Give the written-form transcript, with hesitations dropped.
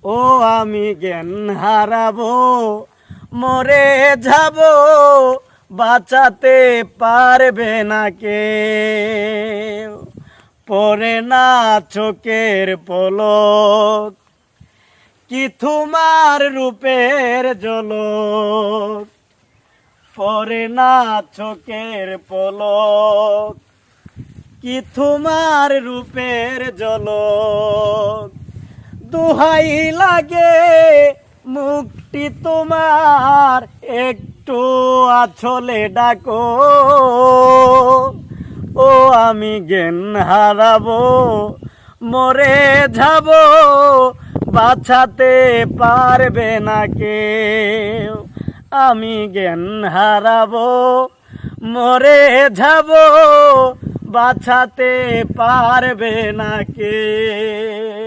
ও আমি জ্ঞান হারাবো, মরে যাব, বাঁচাতে পারবে না কেউ। পড়ে না চোখের পলক, কি তোমার রূপের ঝলক। পড়ে না চোখের পলক, কি তোমার রূপের ঝলক। দোহাই লাগে মুক্তি তোমার, একটু আছলে ডাকো। ও আমি জ্ঞান হারাবো, মরে যাব, বাঁচাতে পারবে না কেউ। আমি জ্ঞান হারাবো, মরে যাব, বাঁচাতে পারবে না কেউ।